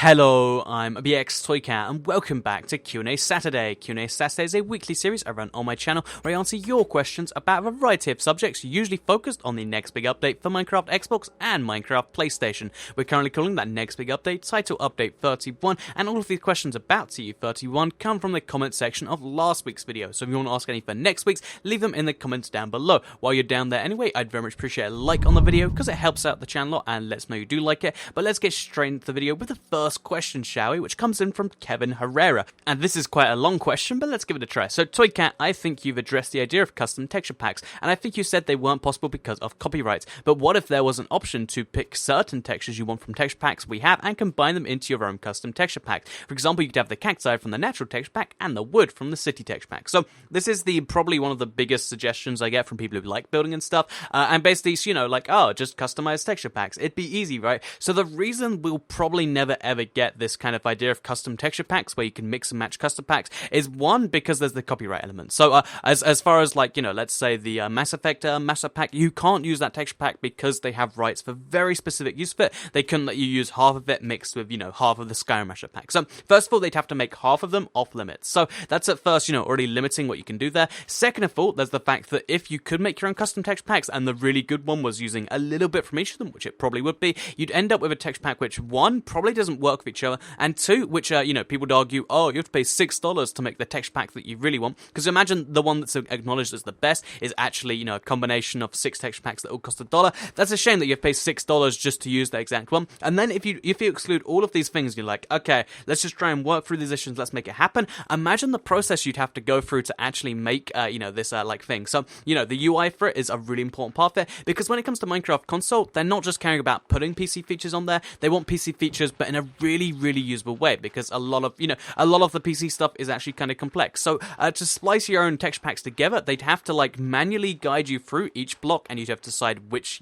Hello, I'm BX Toycat and welcome back to QnA Saturday. QnA Saturday is a weekly series I run on my channel where I answer your questions about a variety of subjects, usually focused on the next big update for Minecraft Xbox and Minecraft PlayStation. We're currently calling that next big update Title Update 31, and all of these questions about TU31 come from the comment section of last week's video. So if you want to ask any for next week's, leave them in the comments down below. While you're down there anyway, I'd very much appreciate a like on the video because it helps out the channel a lot and lets know you do like it. But let's get straight into the video with the first question, shall we, which comes in from Kevin Herrera. And this is quite a long question, but let's give it a try. So Toycat, I think you've addressed the idea of custom texture packs, and I think you said they weren't possible because of copyrights. But what if there was an option to pick certain textures you want from texture packs we have and combine them into your own custom texture pack? For example, you could have the cacti from the natural texture pack and the wood from the city texture pack. So this is probably one of the biggest suggestions I get from people who like building and stuff, and basically, just customize texture packs. It'd be easy, right? So the reason we'll probably never ever get this kind of idea of custom texture packs where you can mix and match custom packs is, one, because there's the copyright element. So as far as let's say the Mass Effect Master Pack, you can't use that texture pack because they have rights for very specific use of it. They couldn't let you use half of it mixed with half of the Skyrim Master Pack. So first of all, they'd have to make half of them off limits. So that's at first already limiting what you can do there. Second of all, there's the fact that if you could make your own custom texture packs and the really good one was using a little bit from each of them, which it probably would be, you'd end up with a texture pack which, one, probably doesn't work with each other, and two, which people would argue, oh, you have to pay $6 to make the texture pack that you really want, because imagine the one that's acknowledged as the best is actually a combination of 6 texture packs that all cost $1. That's a shame that you have to pay $6 just to use the exact one. And then if you exclude all of these things, you're like, okay, let's just try and work through these issues, let's make it happen. Imagine the process you'd have to go through to actually make this thing. So the UI for it is a really important part there, because when it comes to Minecraft console, they're not just caring about putting PC features on there, they want PC features but in a really usable way, because a lot of the PC stuff is actually kind of complex. So to splice your own texture packs together, they'd have to manually guide you through each block, and you'd have to decide which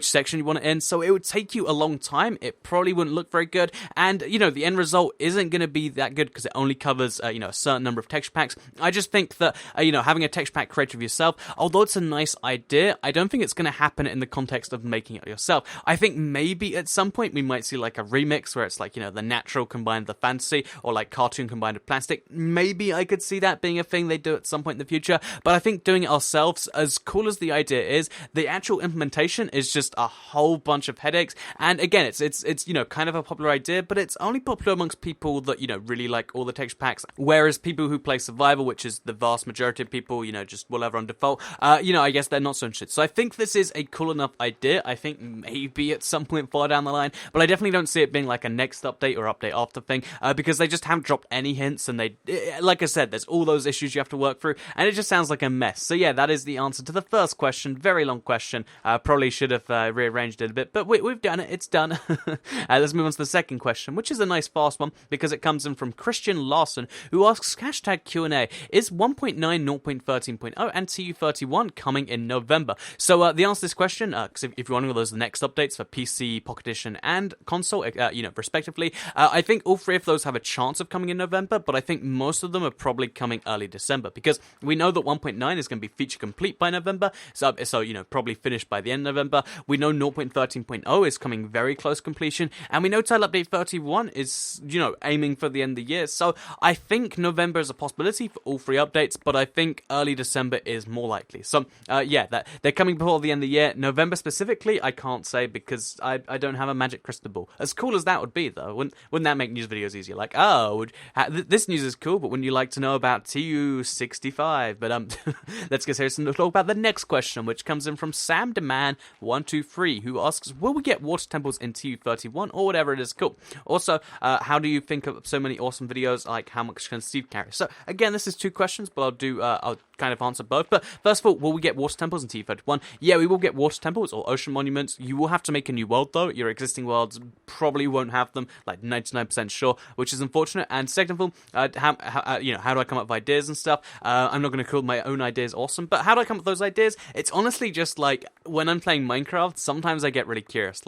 section you want it in. So it would take you a long time. It probably wouldn't look very good, and the end result isn't going to be that good because it only covers a certain number of texture packs. I just think that having a texture pack created yourself, although it's a nice idea, I don't think it's going to happen in the context of making it yourself. I think maybe at some point we might see a remix where it's the natural combined with the fantasy, or cartoon combined with plastic. Maybe I could see that being a thing they do at some point in the future, but I think doing it ourselves, as cool as the idea is, the actual implementation is just a whole bunch of headaches. And again, it's kind of a popular idea, but it's only popular amongst people that really like all the texture packs, whereas people who play survival, which is the vast majority of people, just whatever on default, I guess they're not so interested. So I think this is a cool enough idea. I think maybe at some point far down the line, but I definitely don't see it being a next update or update after thing, because they just haven't dropped any hints, and like I said, there's all those issues you have to work through, and it just sounds like a mess. So yeah, that is the answer to the first question. Very long question. Probably should have rearranged it a bit, but we've done it. It's done. Let's move on to the second question, which is a nice fast one because it comes in from Christian Larson, who asks #QnA, is 1.9 0.13.0 and TU31 coming in November? So the answer to this question, because if you're wondering what those are the next updates for PC, Pocket Edition, and console, respectively, I think all three of those have a chance of coming in November, but I think most of them are probably coming early December, because we know that 1.9 is going to be feature complete by November, so probably finished by the end of November. We know 0.13.0 is coming very close completion, and we know Title Update 31 is, aiming for the end of the year. So I think November is a possibility for all three updates, but I think early December is more likely. So that they're coming before the end of the year. November specifically, I can't say because I don't have a magic crystal ball. As cool as that would be, though, wouldn't that make news videos easier? This news is cool, but wouldn't you like to know about TU65? But let's get serious and talk about the next question, which comes in from Sam Deman123, who asks, will we get water temples in TU31 or whatever it is? Cool. Also, how do you think of so many awesome videos? How much can Steve carry? So again, this is two questions, but I'll kind of answer both. But first of all, will we get water temples in TU31? Yeah, we will get water temples or ocean monuments. You will have to make a new world, though. Your existing worlds probably won't have them, 99% sure, which is unfortunate. And second of all, how do I come up with ideas and stuff? I'm not going to call my own ideas awesome, but how do I come up with those ideas? It's honestly just when I'm playing Minecraft, sometimes I get really curious,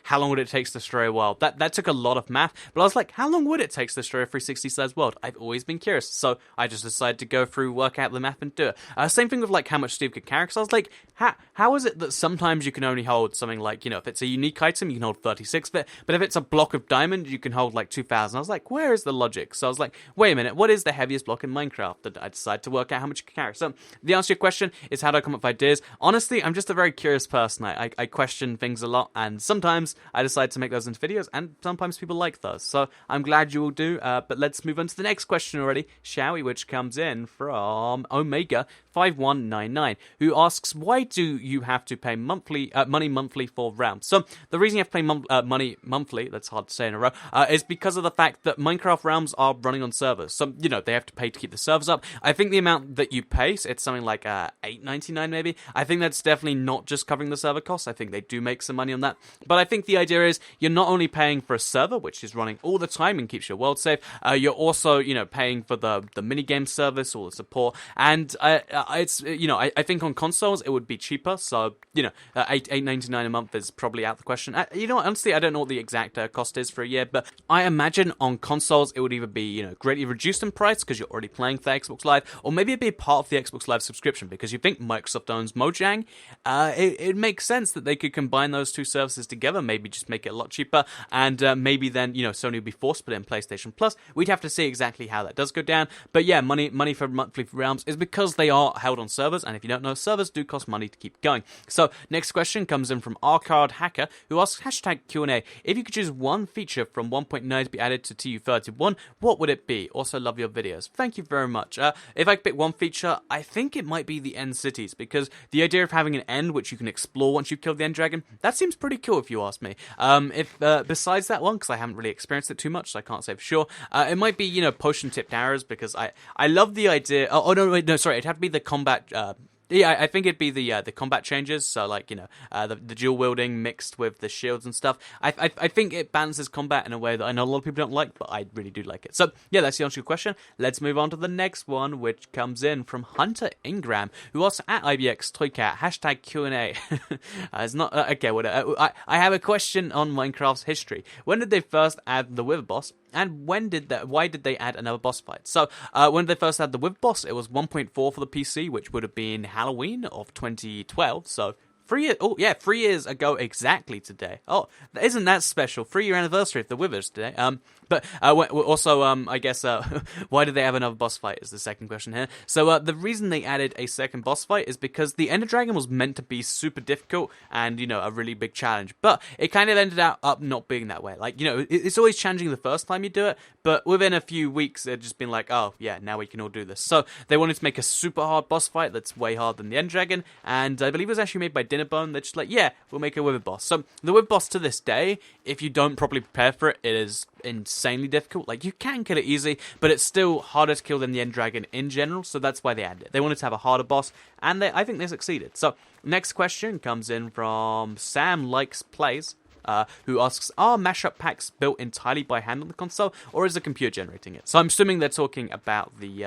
how long would it take to destroy a world? That took a lot of math, but I was like, how long would it take to destroy a 360 size world? I've always been curious, so I just decided to go through, work out the math, and do it. Same thing with how much Steve could carry, because I was like, how is it that sometimes you can only hold something if it's a unique item, you can hold 36 of it, but if it's a block of diamond, you can hold like 2,000. I was like, where is the logic? So I was like, wait a minute, what is the heaviest block in Minecraft? And I decided to work out how much you can carry. So the answer to your question is, how do I come up with ideas? Honestly, I'm just a very curious person. I question things a lot, and sometimes I decide to make those into videos, and sometimes people like those. So I'm glad you all do, but let's move on to the next question already, shall we? Which comes in from Omega5199, who asks, why do you have to pay money monthly for realms? So the reason you have to pay money monthly, that's hard to say in a row, is because of the fact that Minecraft realms are running on servers. So, they have to pay to keep the servers up. I think the amount that you pay, so it's something like $8.99 maybe. I think that's definitely not just covering the server costs. I think they do make some money on that. But I think the idea is you're not only paying for a server, which is running all the time and keeps your world safe, you're also, paying for the minigame service, all the support. And it's, I think on consoles it would be cheaper. So, $8.99 a month is probably out the question. Honestly, I don't know what the exact cost is for a year, but I imagine on consoles it would either be, greatly reduced in price because you're already playing for Xbox Live, or maybe it'd be part of the Xbox Live subscription because you think Microsoft owns Mojang. It makes sense that they could combine those two services together, maybe just make it a lot cheaper, and maybe then, Sony would be forced to put it in PlayStation Plus. We'd have to see exactly how that does go down, but yeah, money for monthly realms is because they are held on servers, and if you don't know, servers do cost money to keep going. So, next question comes in from Arcade Hacker, who asks, #QnA, if you could choose one feature from 1.9 to be added to TU31, what would it be? Also love your videos. Thank you very much. If I could pick one feature, I think it might be the end cities, because the idea of having an end which you can explore once you've killed the end dragon, that seems pretty cool if you ask me. If besides that one, because I haven't really experienced it too much, so I can't say for sure, it might be, potion tipped arrows, because I love the idea. Sorry, it'd have to be the combat. Yeah, I think it'd be the combat changes, so like, the dual wielding mixed with the shields and stuff. I think it balances combat in a way that I know a lot of people don't like, but I really do like it. So yeah, that's the answer to your question. Let's move on to the next one, which comes in from Hunter Ingram, who asks at IBX Toycat #QnA. It's not okay. I have a question on Minecraft's history. When did they first add the Wither boss? And why did they add another boss fight? So, when they first had the Wither boss, it was 1.4 for the PC, which would have been Halloween of 2012, so 3 years, 3 years ago exactly today. Oh, isn't that special? 3-year anniversary of the Withers today. But also, I guess, why did they have another boss fight is the second question here. So, the reason they added a second boss fight is because the Ender Dragon was meant to be super difficult and, a really big challenge. But it kind of ended up not being that way. Like, it's always challenging the first time you do it, but within a few weeks, they'd just been like, oh, yeah, now we can all do this. So, they wanted to make a super hard boss fight that's way harder than the Ender Dragon, and I believe it was actually made by Dinnerbone. They're just like, yeah, we'll make a Wither boss. So, the Wither boss to this day, if you don't properly prepare for it, it is insanely difficult. Like, you can kill it easy, but it's still harder to kill than the End Dragon in general, so that's why they added it. They wanted to have a harder boss, and I think they succeeded. So, next question comes in from Sam Likes Plays, who asks, are mashup packs built entirely by hand on the console, or is the computer generating it? So I'm assuming they're talking about the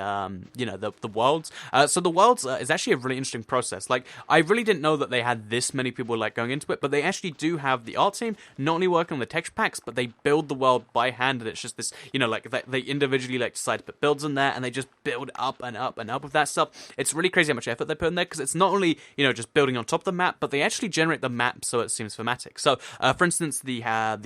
worlds. So the worlds is actually a really interesting process. Like, I really didn't know that they had this many people like going into it, but they actually do have the art team not only working on the texture packs, but they build the world by hand, and it's just this, they individually decide to put builds in there, and they just build up and up and up with that stuff. It's really crazy how much effort they put in there, because it's not only, just building on top of the map, but they actually generate the map so it seems thematic. So, for instance, the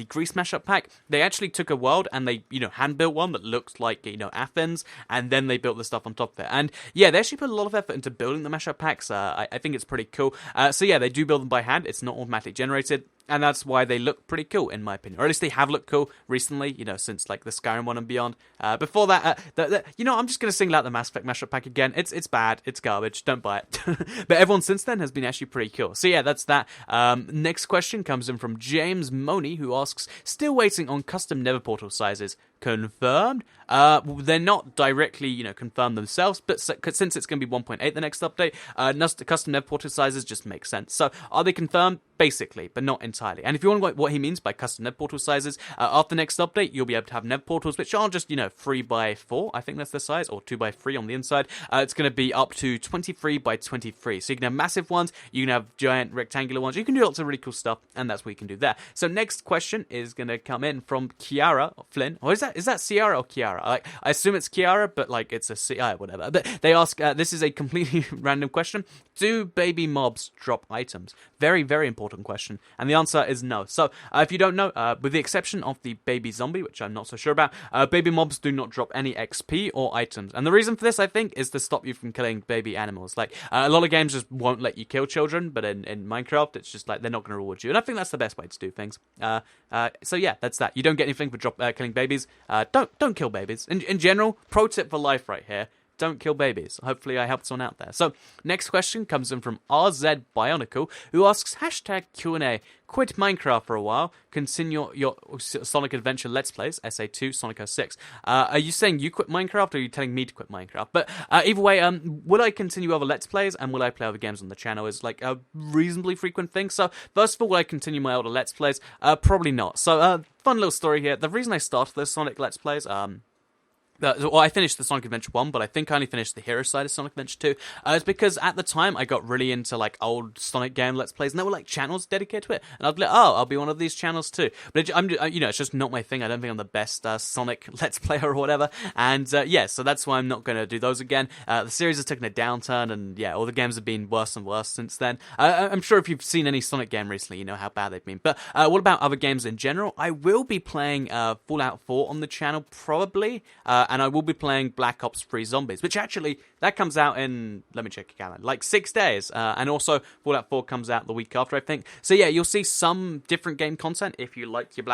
Greece mashup pack, they actually took a world and they, hand built one that looked like, Athens, and then they built the stuff on top of it. And yeah, they actually put a lot of effort into building the mashup packs. I think it's pretty cool. So yeah, they do build them by hand. It's not automatically generated. And that's why they look pretty cool, in my opinion. Or at least they have looked cool recently, since, the Skyrim one and beyond. Before that, I'm just going to single out the Mass Effect mashup pack again. It's bad. It's garbage. Don't buy it. But everyone since then has been actually pretty cool. So, yeah, that's that. Next question comes in from James Money, who asks, still waiting on custom Nether portal sizes. Confirmed? They're not directly, confirmed themselves, but since it's going to be 1.8 the next update, custom Nether portal sizes just make sense. So, are they confirmed? Basically, but not entirely. And if you want to know what he means by custom Nether portal sizes, after the next update, you'll be able to have Nether portals, which aren't just, 3x4, I think that's the size, or 2x3 on the inside. It's going to be up to 23x23. So you can have massive ones, you can have giant rectangular ones, you can do lots of really cool stuff, and that's what you can do there. So next question is going to come in from Kiara Flynn, or is that Ciara or Kiara? I assume it's Kiara, but it's a C, whatever. But they ask, this is a completely random question. Do baby mobs drop items? very, very important question. And the answer is no. So, if you don't know, with the exception of the baby zombie, which I'm not so sure about, baby mobs do not drop any XP or items. And the reason for this, I think, is to stop you from killing baby animals. Like, a lot of games just won't let you kill children, but in Minecraft, it's just like, they're not going to reward you. And I think that's the best way to do things. So yeah, that's that. You don't get anything for killing babies. Don't kill babies. In general, pro tip for life right here. Don't kill babies. Hopefully I helped someone out there. So, next question comes in from RZ Bionicle, who asks, #QnA, quit Minecraft for a while, continue your Sonic Adventure Let's Plays, SA2, Sonic 06. Are you saying you quit Minecraft, or are you telling me to quit Minecraft? But either way, will I continue other Let's Plays, and will I play other games on the channel is like a reasonably frequent thing. So, first of all, will I continue my older Let's Plays? Probably not. So, fun little story here. The reason I started those Sonic Let's Plays, well, I finished the Sonic Adventure 1, but I think I only finished the hero side of Sonic Adventure 2. It's because at the time, I got really into, like, old Sonic game Let's Plays, and there were, like, channels dedicated to it. And I'd be like, oh, I'll be one of these channels too. But, it's just not my thing. I don't think I'm the best Sonic Let's Player or whatever. And, yeah, so that's why I'm not going to do those again. The series has taken a downturn, and, yeah, all the games have been worse and worse since then. I'm sure if you've seen any Sonic game recently, you know how bad they've been. But what about other games in general? I will be playing Fallout 4 on the channel, probably, and I will be playing Black Ops 3 Zombies, which actually, that comes out in, let me check your calendar, like 6 days, and also Fallout 4 comes out the week after, I think. So yeah, you'll see some different game content if you like your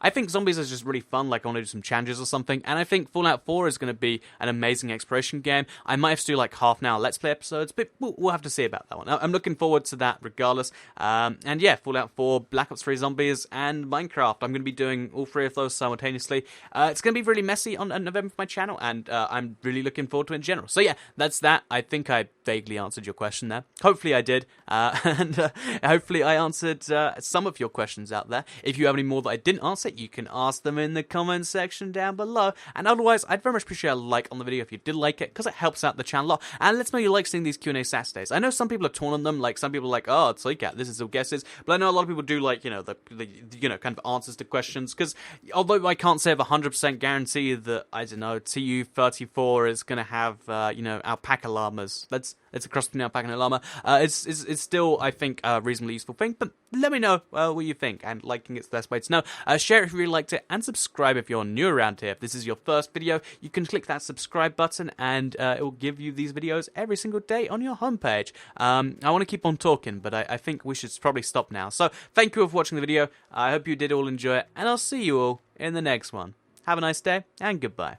I think Zombies is just really fun, like I want to do some challenges or something, and I think Fallout 4 is going to be an amazing exploration game. I might have to do like half an hour Let's Play episodes, but we'll have to see about that one. I'm looking forward to that regardless, and yeah, Fallout 4, Black Ops 3 Zombies, and Minecraft. I'm going to be doing all 3 of those simultaneously. It's going to be really messy on November for my channel, and I'm really looking forward to it in general. So yeah, that's that. I think I vaguely answered your question there. Hopefully I did, and hopefully I answered some of your questions out there. If you have any more that I didn't answer, you can ask them in the comments section down below. And otherwise, I'd very much appreciate a like on the video if you did like it, because it helps out the channel a lot. And lets me know you like seeing these Q&A Saturdays. I know some people are torn on them. Like some people are like, oh, it's like, yeah, this is all guesses. But I know a lot of people do like, the kind of answers to questions. Because although I can't say with 100% guarantee that, I don't know, TU31 is going to have, alpaca llamas. It's a cross between alpaca and a llama. It's still, I think, a reasonably useful thing. But let me know what you think. And liking it's the best way to know. Share it if you really liked it. And subscribe if you're new around here. If this is your first video, you can click that subscribe button. And it will give you these videos every single day on your homepage. I want to keep on talking, but I think we should probably stop now. So thank you for watching the video. I hope you did all enjoy it. And I'll see you all in the next one. Have a nice day, and goodbye.